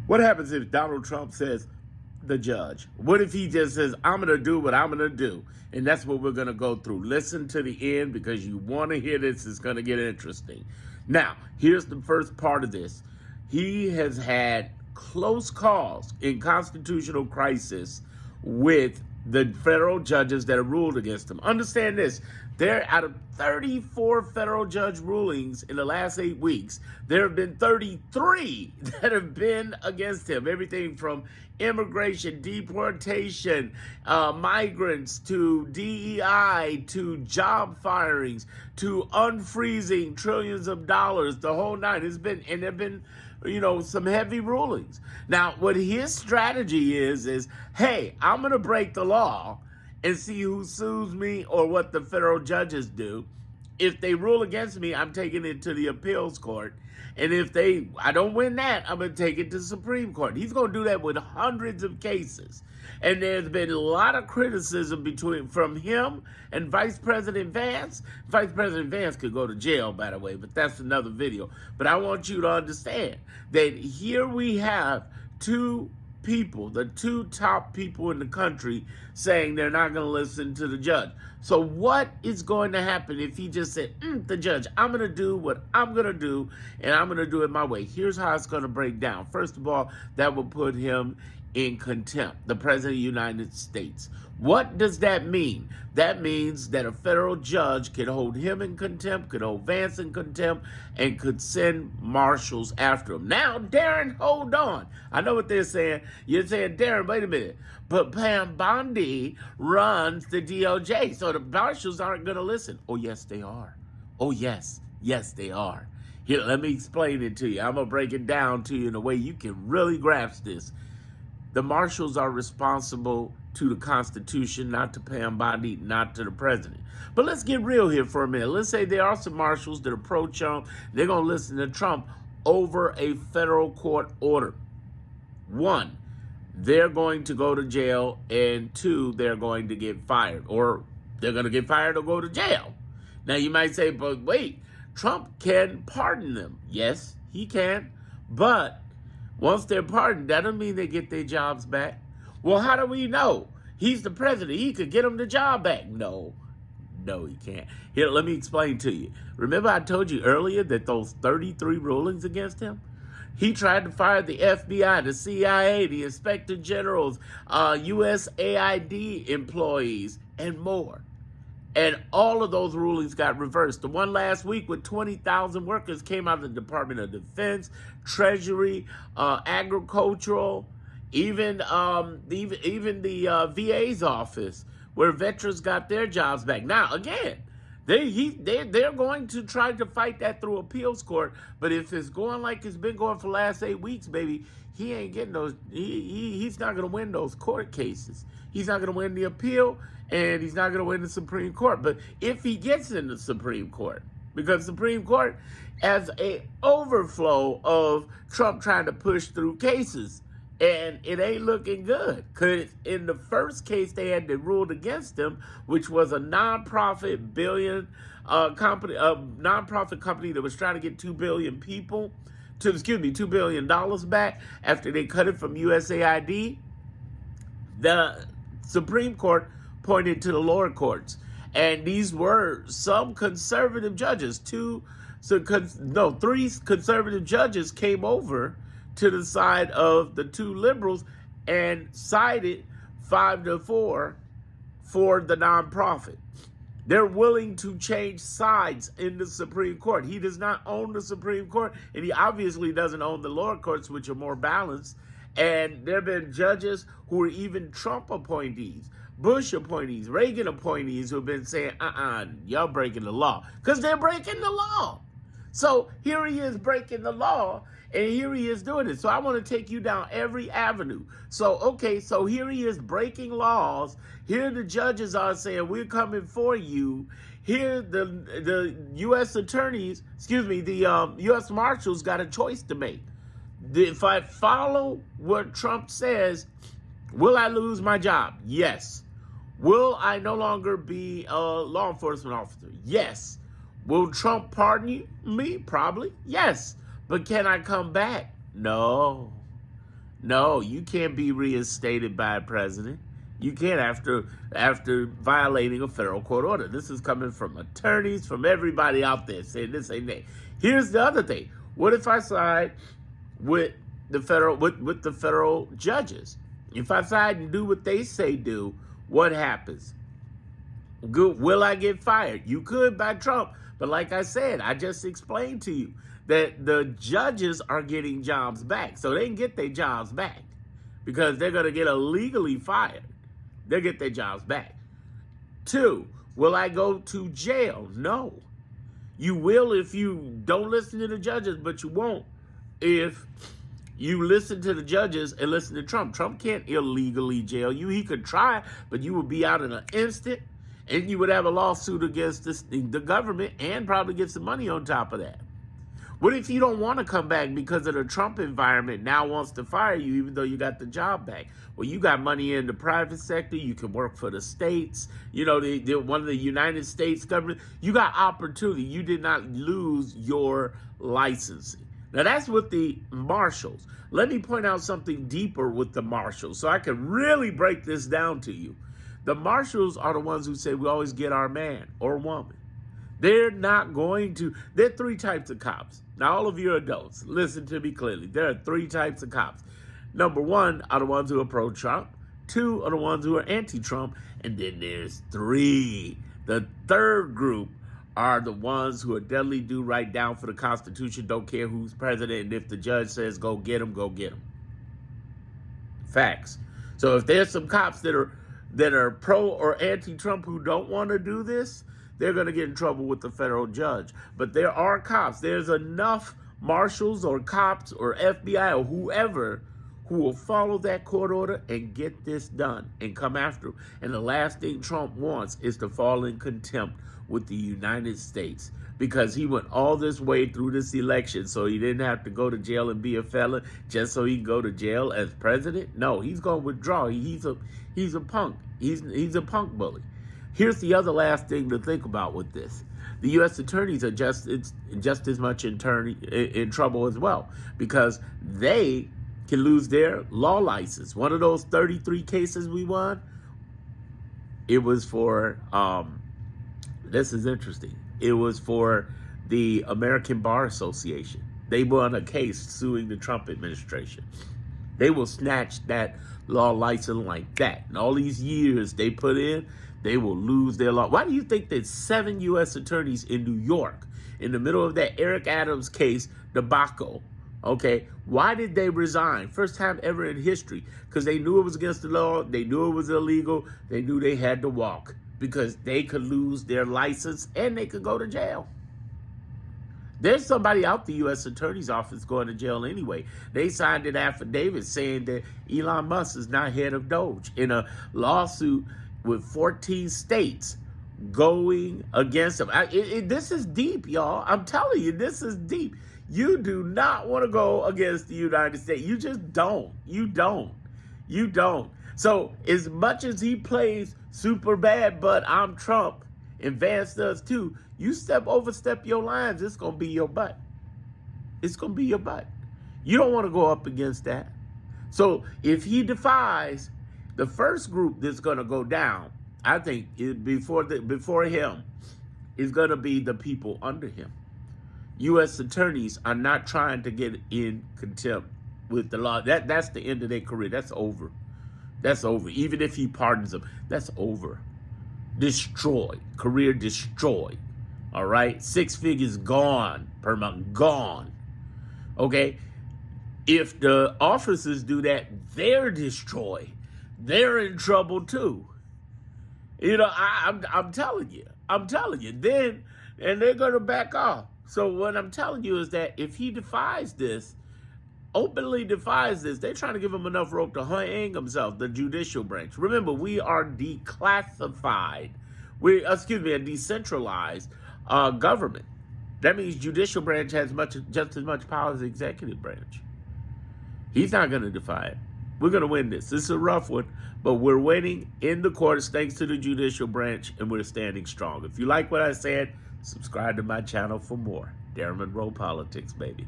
What happens if Donald Trump says, the judge? What if he just says, I'm going to do what I'm going to do? And that's what we're going to go through. Listen to the end because you want to hear this. It's going to get interesting. Now, here's the first part of this. He has had close calls in constitutional crisis with the federal judges that have ruled against him. Understand this. There, out of 34 federal judge rulings in the last 8 weeks, there have been 33 that have been against him. Everything from immigration, deportation, migrants, to DEI, to job firings, to unfreezing trillions of dollars, the whole nine. It's been, and there have been, some heavy rulings. Now, what his strategy is, hey, I'm going to break the law and see who sues me or what the federal judges do. If they rule against me, I'm taking it to the appeals court. And if I don't win that, I'm going to take it to the Supreme Court. He's going to do that with hundreds of cases. And there's been a lot of criticism from him and Vice President Vance. Vice President Vance could go to jail, by the way, but that's another video. But I want you to understand that here we have two people, the two top people in the country, saying they're not going to listen to the judge. So what is going to happen if he just said, the judge, I'm going to do what I'm going to do, and I'm going to do it my way? Here's how it's going to break down. First of all, that will put him in contempt, the President of the United States. What does that mean? That means that a federal judge could hold him in contempt, could hold Vance in contempt, and could send marshals after him. Now, Darren, hold on. I know what they're saying. You're saying, Darren, wait a minute. But Pam Bondi runs the DOJ, so the marshals aren't going to listen. Oh, yes, they are. Oh, yes. Yes, they are. Here, let me explain it to you. I'm going to break it down to you in a way you can really grasp this. The marshals are responsible to the Constitution, not to Pam Bondi, not to the president. But let's get real here for a minute. Let's say there are some marshals that are pro-Trump. They're going to listen to Trump over a federal court order. One, they're going to go to jail, and two, they're going to get fired, or they're going to get fired or go to jail. Now, you might say, but wait, Trump can pardon them. Yes, he can, but once they're pardoned, that doesn't mean they get their jobs back. Well, how do we know? He's the president. He could get them the job back. No, he can't. Here, let me explain to you. Remember I told you earlier that those 33 rulings against him? He tried to fire the FBI, the CIA, the Inspector Generals, USAID employees, and more. And all of those rulings got reversed. The one last week with 20,000 workers came out of the Department of Defense, Treasury, Agricultural, even the VA's office, where veterans got their jobs back. Now, again, they're going to try to fight that through appeals court. But if it's going like it's been going for the last 8 weeks, baby, he ain't getting those. He's not going to win those court cases. He's not going to win the appeal, and he's not going to win the Supreme Court. But if he gets in the Supreme Court, because Supreme Court has a overflow of Trump trying to push through cases, and it ain't looking good. Because in the first case they had that ruled against him, which was a nonprofit company, a nonprofit company that was trying to get 2 billion people to, $2 billion back after they cut it from USAID. The Supreme Court pointed to the lower courts, and these were some conservative judges. 3 conservative judges came over to the side of the 2 liberals and sided 5-4 for the nonprofit. They're willing to change sides in the Supreme Court. He does not own the Supreme Court, and he obviously doesn't own the lower courts, which are more balanced. And there have been judges who are even Trump appointees, Bush appointees, Reagan appointees who have been saying, y'all breaking the law. Because they're breaking the law. So here he is breaking the law, and here he is doing it. So I want to take you down every avenue. So here he is breaking laws. Here the judges are saying, we're coming for you. Here the U.S. attorneys, the U.S. marshals got a choice to make. If I follow what Trump says, will I lose my job? Yes. Will I no longer be a law enforcement officer? Yes. Will Trump pardon me? Probably. Yes. But can I come back? No. No, you can't be reinstated by a president. You can't after violating a federal court order. This is coming from attorneys, from everybody out there saying this ain't that. Here's the other thing. What if I side with the federal judges? If I side and do what they say do, what happens? Good. Will I get fired? You could by Trump. But like I said, I just explained to you that the judges are getting jobs back. So they can get their jobs back because they're going to get illegally fired. They'll get their jobs back. 2, will I go to jail? No. You will if you don't listen to the judges, but you won't if you listen to the judges and listen to Trump. Trump can't illegally jail you. He could try, but you would be out in an instant, and you would have a lawsuit against the government and probably get some money on top of that. What if you don't want to come back because of the Trump environment now wants to fire you even though you got the job back? Well, you got money in the private sector. You can work for the states. You know, one of the United States government. You got opportunity. You did not lose your licensing. Now, that's with the marshals. Let me point out something deeper with the marshals so I can really break this down to you. The marshals are the ones who say we always get our man or woman. They're not going to. There are 3 types of cops. Now, all of you adults, listen to me clearly. There are 3 types of cops. Number 1 are the ones who are pro-Trump. 2 are the ones who are anti-Trump. And then there's 3. The third group are the ones who are deadly do right down for the Constitution, don't care who's president, and if the judge says go get him, go get him. Facts. So if there's some cops that are pro or anti-Trump who don't want to do this, they're going to get in trouble with the federal judge. But there are cops. There's enough marshals or cops or FBI or whoever who will follow that court order and get this done and come after him. And the last thing Trump wants is to fall in contempt with the United States because he went all this way through this election so he didn't have to go to jail and be a felon just so he can go to jail as president. No, he's going to withdraw. He's a punk. He's a punk bully. Here's the other last thing to think about with this. The U.S. attorneys are just as much in trouble as well because they can lose their law license. One of those 33 cases we won, it was for, this is interesting, it was for the American Bar Association. They won a case suing the Trump administration. They will snatch that law license like that. And all these years they put in, they will lose their law. Why do you think that 7 U.S. attorneys in New York, in the middle of that Eric Adams case debacle, okay, why did they resign? First time ever in history. Because they knew it was against the law. They knew it was illegal. They knew they had to walk because they could lose their license and they could go to jail. There's somebody out the U.S. Attorney's Office going to jail anyway. They signed an affidavit saying that Elon Musk is not head of Doge in a lawsuit with 14 states going against him. This is deep, y'all. I'm telling you, this is deep. You do not want to go against the United States. You just don't. You don't. So as much as he plays super bad, but I'm Trump, and Vance does too, you overstep your lines, it's going to be your butt. It's going to be your butt. You don't want to go up against that. So if he defies, the first group that's going to go down, I think, before him, is going to be the people under him. U.S. attorneys are not trying to get in contempt with the law. That's the end of their career. That's over. That's over. Even if he pardons them, that's over. Destroyed. Career destroyed. All right? 6 figures gone per month. Gone. Okay? If the officers do that, they're destroyed. They're in trouble too. You know, I'm telling you. Then, and they're going to back off. So what I'm telling you is that if he defies this, openly defies this, they're trying to give him enough rope to hang himself, the judicial branch. Remember, we are declassified. A decentralized government. That means judicial branch has just as much power as the executive branch. He's not going to defy it. We're going to win this. This is a rough one, but we're winning in the courts thanks to the judicial branch, and we're standing strong. If you like what I said, subscribe to my channel for more. Darren Monroe Politics, baby.